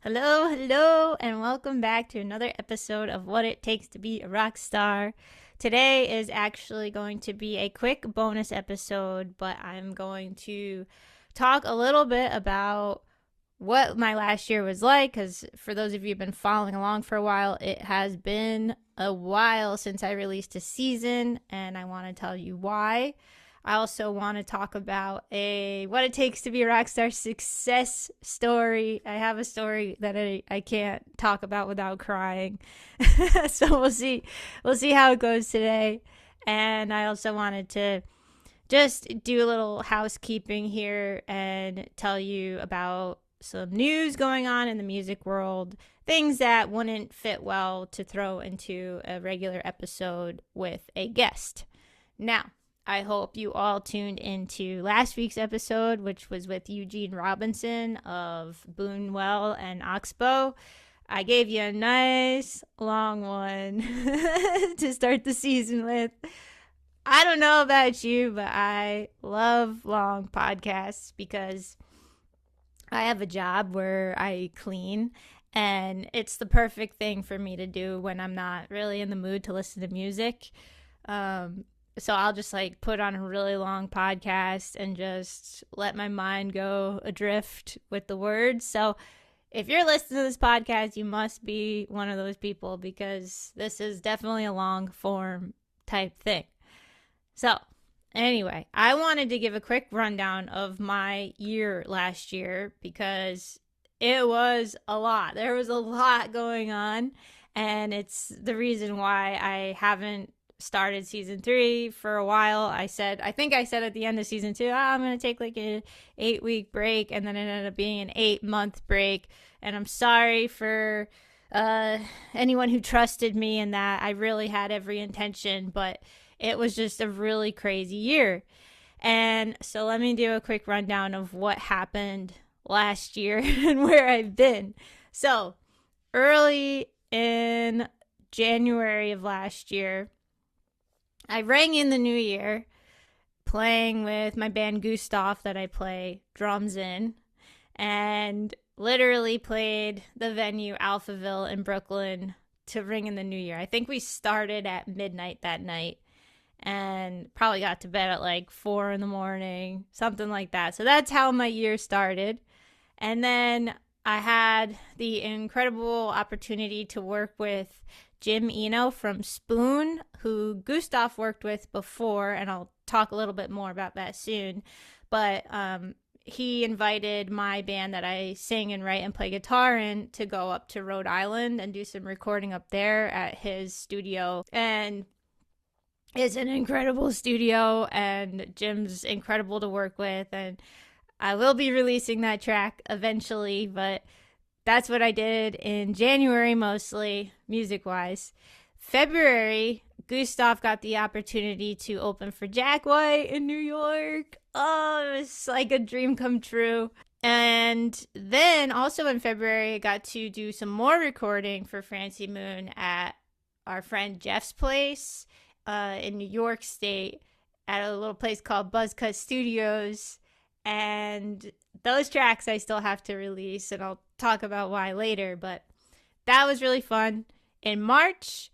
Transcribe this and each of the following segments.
Hello, and welcome back to another episode of What It Takes to Be a Rock Star. Today is actually going to be a quick bonus episode, but I'm going to talk a little bit about what my last year was like, because for those of you who've been following along for a while, it has been a while since I released a season, and I want to tell you why. I also want to talk about what it takes to be a rock star success story. I have a story that I can't talk about without crying. So we'll see how it goes today. And I also wanted to just do a little housekeeping here and tell you about some news going on in the music world, things that wouldn't fit well to throw into a regular episode with a guest. Now, I hope you all tuned into last week's episode, which was with Eugene Robinson of Boonwell and Oxbow. I gave you a nice long one to start the season with. I don't know about you, but I love long podcasts because I have a job where I clean, and it's the perfect thing for me to do when I'm not really in the mood to listen to music. So I'll just put on a really long podcast and just let my mind go adrift with the words. So if you're listening to this podcast, you must be one of those people, because this is definitely a long form type thing. So anyway, I wanted to give a quick rundown of my year last year because it was a lot. There was a lot going on, and it's the reason why I haven't started season 3 for a while. I think I said at the end of season 2, I'm going to take an 8-week break, and then it ended up being an 8-month break. And I'm sorry for anyone who trusted me in that. I really had every intention, but it was just a really crazy year. And so let me do a quick rundown of what happened last year and where I've been. So early in January of last year, I rang in the new year playing with my band Gustaf that I play drums in, and literally played the venue Alphaville in Brooklyn to ring in the new year. I think we started at midnight that night and probably got to bed at 4 in the morning, something like that. So that's how my year started. And then I had the incredible opportunity to work with Jim Eno from Spoon, who Gustaf worked with before, and I'll talk a little bit more about that soon. But he invited my band that I sing and write and play guitar in to go up to Rhode Island and do some recording up there at his studio. And it's an incredible studio, and Jim's incredible to work with, and I will be releasing that track eventually, but that's what I did in January, mostly music-wise. February, Gustaf got the opportunity to open for Jack White in New York. Oh, it was like a dream come true. And then also in February, I got to do some more recording for Francie Moon at our friend Jeff's place in New York State at a little place called Buzzcut Studios. And those tracks I still have to release, and I'll talk about why later, but that was really fun. In March,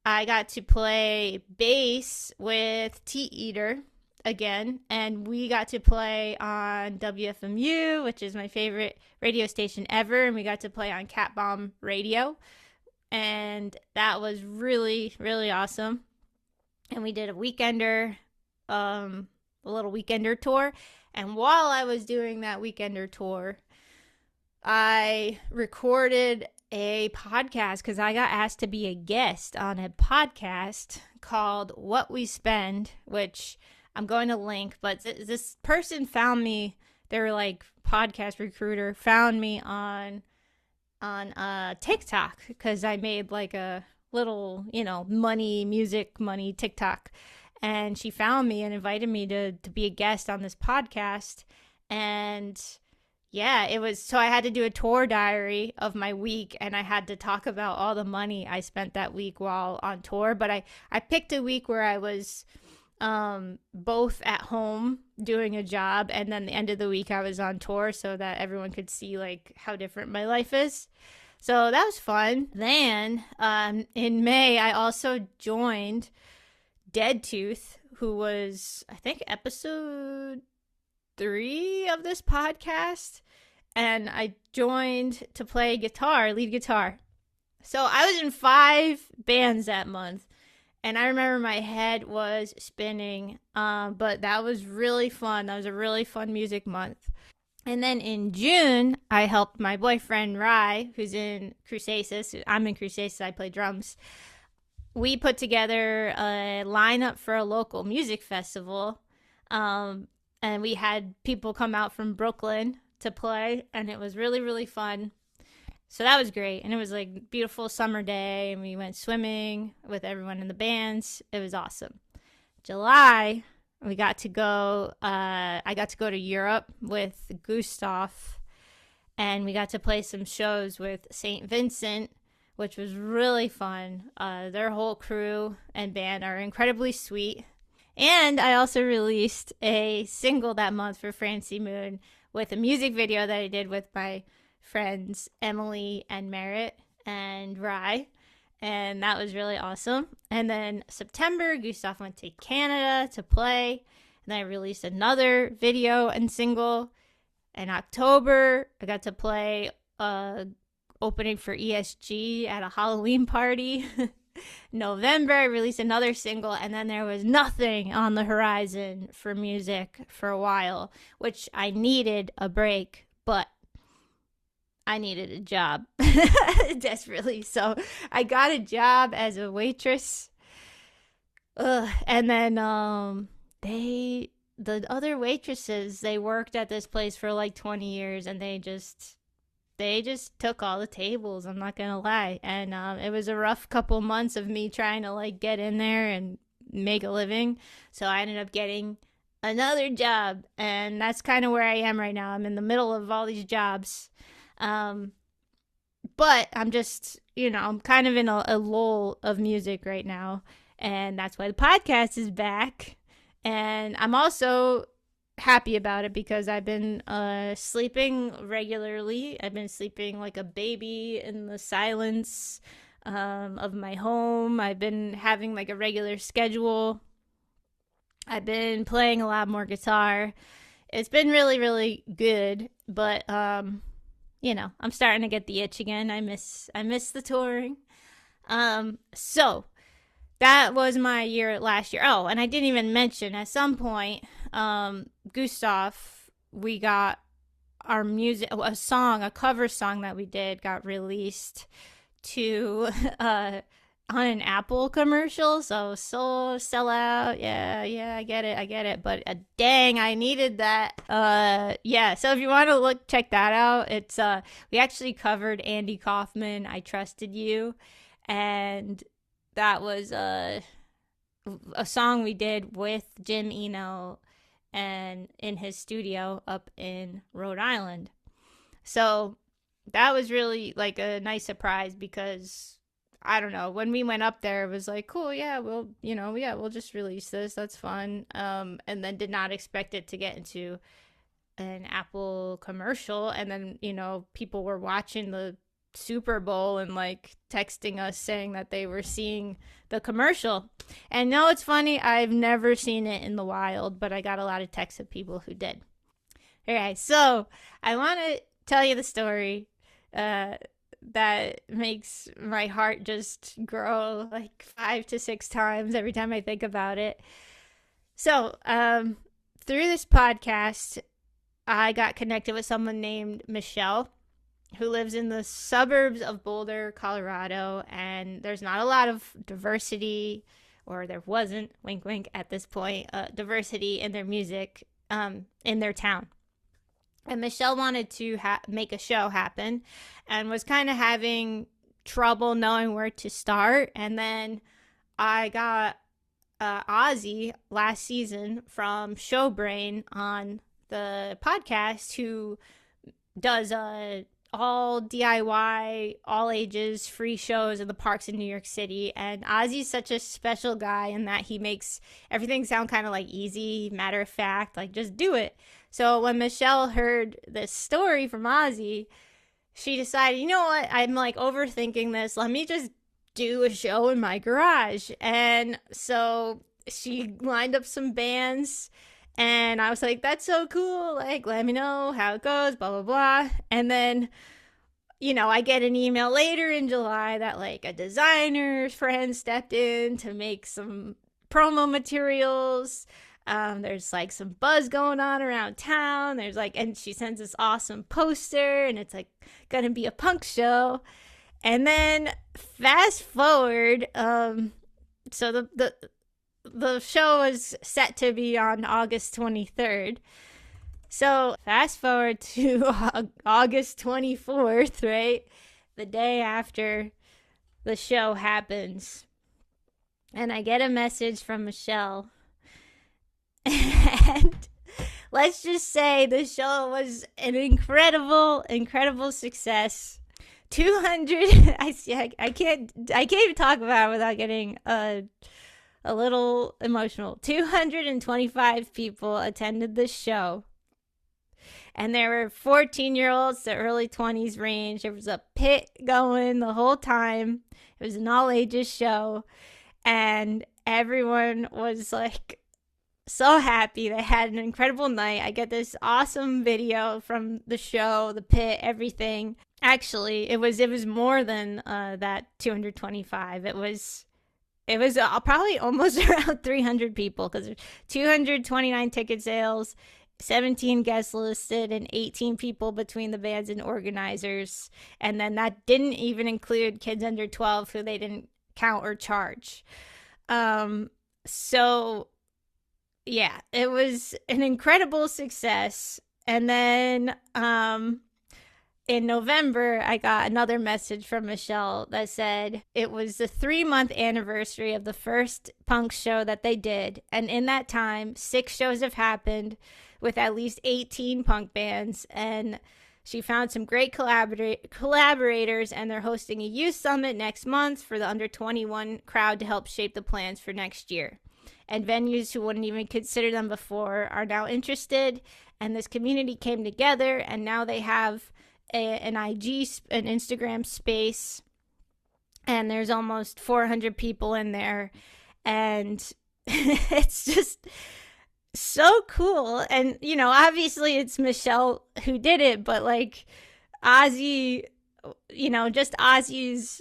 I got to play bass with T-Eater again, and we got to play on WFMU, which is my favorite radio station ever, and we got to play on Cat Bomb Radio, and that was really, really awesome. And we did a weekender, a little weekender tour. And while I was doing that weekender tour, I recorded a podcast because I got asked to be a guest on a podcast called What We Spend, which I'm going to link. But this person found me. They were podcast recruiter, found me on TikTok because I made a little, music money TikTok. And she found me and invited me to be a guest on this podcast. And yeah, it was, so I had to do a tour diary of my week, and I had to talk about all the money I spent that week while on tour. But I picked a week where I was both at home doing a job, and then the end of the week I was on tour so that everyone could see like how different my life is. So that was fun. Then in May, I also joined Dead Tooth, who was, I think, episode 3 of this podcast. And I joined to play guitar, lead guitar. So I was in 5 bands that month. And I remember my head was spinning. But that was really fun. That was a really fun music month. And then in June, I helped my boyfriend, Rye, who's in Crusasis. I'm in Crusasis. I play drums. We put together a lineup for a local music festival. And we had people come out from Brooklyn to play. And it was really, really fun. So that was great. And it was like a beautiful summer day. And we went swimming with everyone in the bands. It was awesome. July, we got to go, I got to go to Europe with Gustaf, and we got to play some shows with St. Vincent, which was really fun. Their whole crew and band are incredibly sweet. And I also released a single that month for Francie Moon with a music video that I did with my friends Emily and Merritt and Rye. And that was really awesome. And then September, Gustaf went to Canada to play. And I released another video and single. In October, I got to play opening for ESG at a Halloween party. November, I released another single. And then there was nothing on the horizon for music for a while, which I needed a break. But I needed a job desperately. So I got a job as a waitress. And then the other waitresses, they worked at this place for like 20 years and they just took all the tables. I'm not going to lie. And it was a rough couple months of me trying to like get in there and make a living. So I ended up getting another job. And that's kind of where I am right now. I'm in the middle of all these jobs. But I'm just, I'm kind of in a lull of music right now. And that's why the podcast is back. And I'm also happy about it because I've been sleeping regularly. I've been sleeping like a baby in the silence of my home. I've been having like a regular schedule. I've been playing a lot more guitar. It's been really, really good. But I'm starting to get the itch again. I miss the touring. So that was my year last year. Oh, and I didn't even mention at some point, Gustaf, we got our music, a cover song that we did got released to on an Apple commercial. So sell out. Yeah, I get it. But dang, I needed that. So if you want to check that out. It's we actually covered Andy Kaufman, I Trusted You, and that was a song we did with Jim Eno and in his studio up in Rhode Island. So that was really like a nice surprise because I don't know, when we went up there, it was like, cool, yeah, we'll just release this. That's fun. And then did not expect it to get into an Apple commercial. And then, people were watching the Super Bowl and like texting us saying that they were seeing the commercial. And no, it's funny, I've never seen it in the wild, but I got a lot of texts of people who did. All right, so I want to tell you the story that makes my heart just grow like 5 to 6 times every time I think about it. So, through this podcast, I got connected with someone named Michelle, who lives in the suburbs of Boulder, Colorado, and there's not a lot of diversity, or there wasn't, wink wink, at this point, diversity in their music in their town. And Michelle wanted to make a show happen and was kind of having trouble knowing where to start. And then I got Ozzy last season from Showbrain on the podcast, who does all DIY, all ages, free shows in the parks in New York City. And Ozzy's such a special guy in that he makes everything sound kind of like easy, matter of fact, like just do it. So when Michelle heard this story from Ozzy, she decided, you know what, I'm like overthinking this. Let me just do a show in my garage. And so she lined up some bands. And I was like, that's so cool. Like, let me know how it goes, blah, blah, blah. And then, you know, I get an email later in July that like a designer's friend stepped in to make some promo materials. There's like some buzz going on around town. There's like, and she sends this awesome poster, and it's like gonna be a punk show. And then fast forward, so the show was set to be on August 23rd. So fast forward to August 24th, right? The day after the show happens. And I get a message from Michelle. And let's just say the show was an incredible success. 200, I can't even talk about it without getting a little emotional. 225 people attended the show. And there were 14-year-olds to early 20s range. There was a pit going the whole time. It was an all-ages show. And everyone was like so happy. They had an incredible night. I get this awesome video from the show, the pit, everything. Actually, it was more than that 225. It was probably almost around 300 people, because there's 229 ticket sales, 17 guests listed, and 18 people between the bands and organizers. And then that didn't even include kids under 12 who they didn't count or charge. So yeah, it was an incredible success. And then in November, I got another message from Michelle that said it was the 3-month anniversary of the first punk show that they did. And in that time, 6 shows have happened with at least 18 punk bands. And she found some great collaborators, and they're hosting a youth summit next month for the under 21 crowd to help shape the plans for next year. And venues who wouldn't even consider them before are now interested. And this community came together, and now they have an Instagram space, and there's almost 400 people in there, and it's just so cool. And you know, obviously it's Michelle who did it, but like Ozzy, you know, just Ozzy's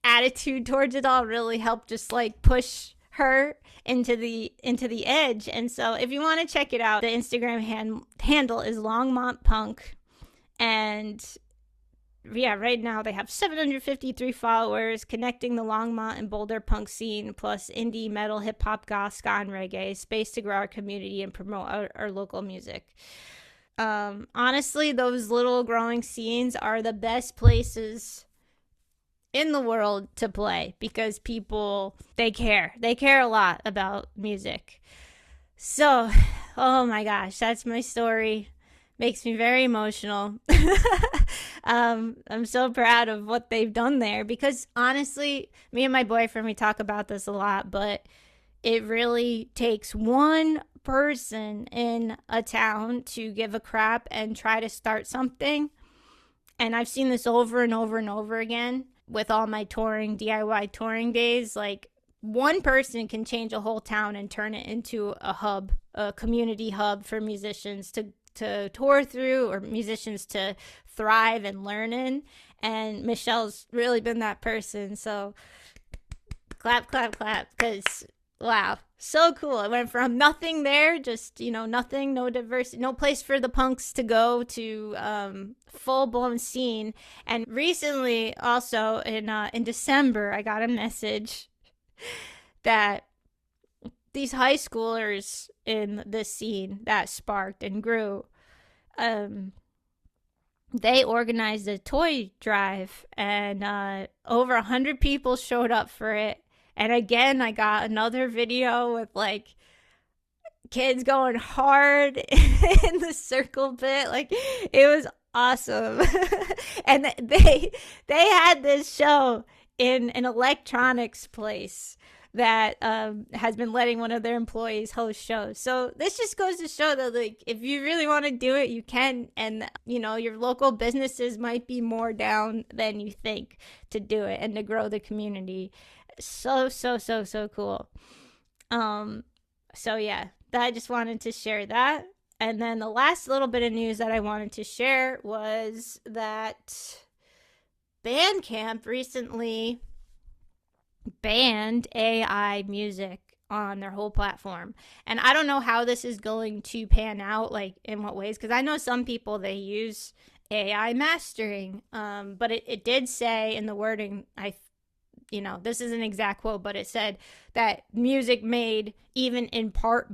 attitude towards it all really helped just like push her into the edge. And so if you want to check it out, the Instagram handle is Longmont Punk. And yeah, right now they have 753 followers, connecting the Longmont and Boulder punk scene, plus indie, metal, hip-hop, goth, ska, and reggae, space to grow our community and promote our local music. Honestly, those little growing scenes are the best places in the world to play, because people, they care a lot about music. So, oh my gosh, that's my story. Makes me very emotional. I'm so proud of what they've done there, because honestly, me and my boyfriend, we talk about this a lot, but it really takes one person in a town to give a crap and try to start something. And I've seen this over and over and over again with all my DIY touring days. Like, one person can change a whole town and turn it into a community hub for musicians to tour through, or musicians to thrive and learn in. And Michelle's really been that person. So clap, because wow, so cool. It went from nothing there, just, you know, nothing, no diversity, no place for the punks to go, to full-blown scene. And recently, also in December, I got a message that these high schoolers in the scene that sparked and grew, they organized a toy drive, and over 100 people showed up for it. And again, I got another video with like kids going hard in the circle pit. Like, it was awesome. And they had this show in an electronics place that has been letting one of their employees host shows. So this just goes to show that, like, if you really want to do it, you can. And, you know, your local businesses might be more down than you think to do it and to grow the community. So cool. So yeah, I just wanted to share that. And then the last little bit of news that I wanted to share was that Bandcamp recently banned AI music on their whole platform. And I don't know how this is going to pan out, like in what ways, because I know some people, they use AI mastering, but it did say in the wording, this is an exact quote, but it said that music made even in part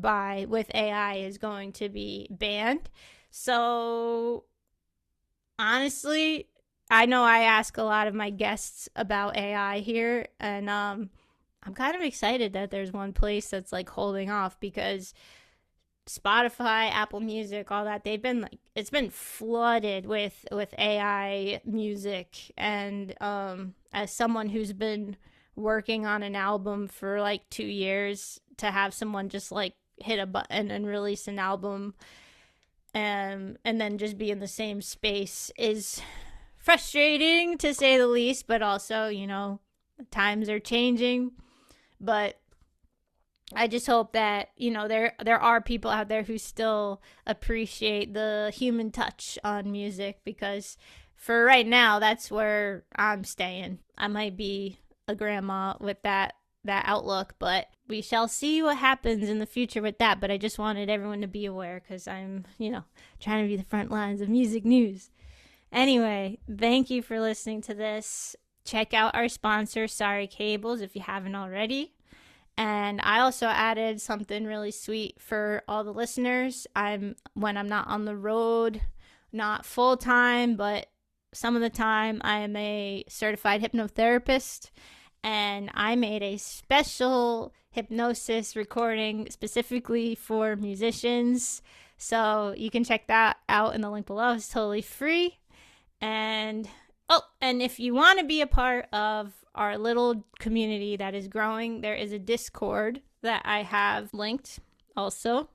with AI is going to be banned. So honestly, I know I ask a lot of my guests about AI here, and I'm kind of excited that there's one place that's like holding off, because Spotify, Apple Music, all that, it's been flooded with AI music. And as someone who's been working on an album for like 2 years, to have someone just like hit a button and release an album and then just be in the same space is frustrating, to say the least. But also, times are changing. But I just hope that, there are people out there who still appreciate the human touch on music, because for right now, that's where I'm staying. I might be a grandma with that outlook, but we shall see what happens in the future with that. But I just wanted everyone to be aware, because I'm, trying to be the front lines of music news. Anyway, thank you for listening to this. Check out our sponsor, Sorry Cables, if you haven't already. And I also added something really sweet for all the listeners. When I'm not on the road, not full time, but some of the time, I am a certified hypnotherapist, and I made a special hypnosis recording specifically for musicians. So you can check that out in the link below. It's totally free. And if you want to be a part of our little community that is growing, there is a Discord that I have linked also.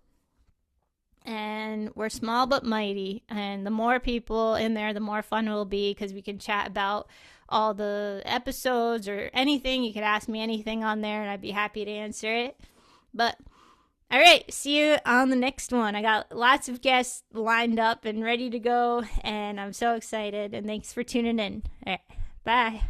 And we're small but mighty. And the more people in there, the more fun it will be, because we can chat about all the episodes or anything. You could ask me anything on there, and I'd be happy to answer it. But all right, see you on the next one. I got lots of guests lined up and ready to go, and I'm so excited. And thanks for tuning in. All right, bye.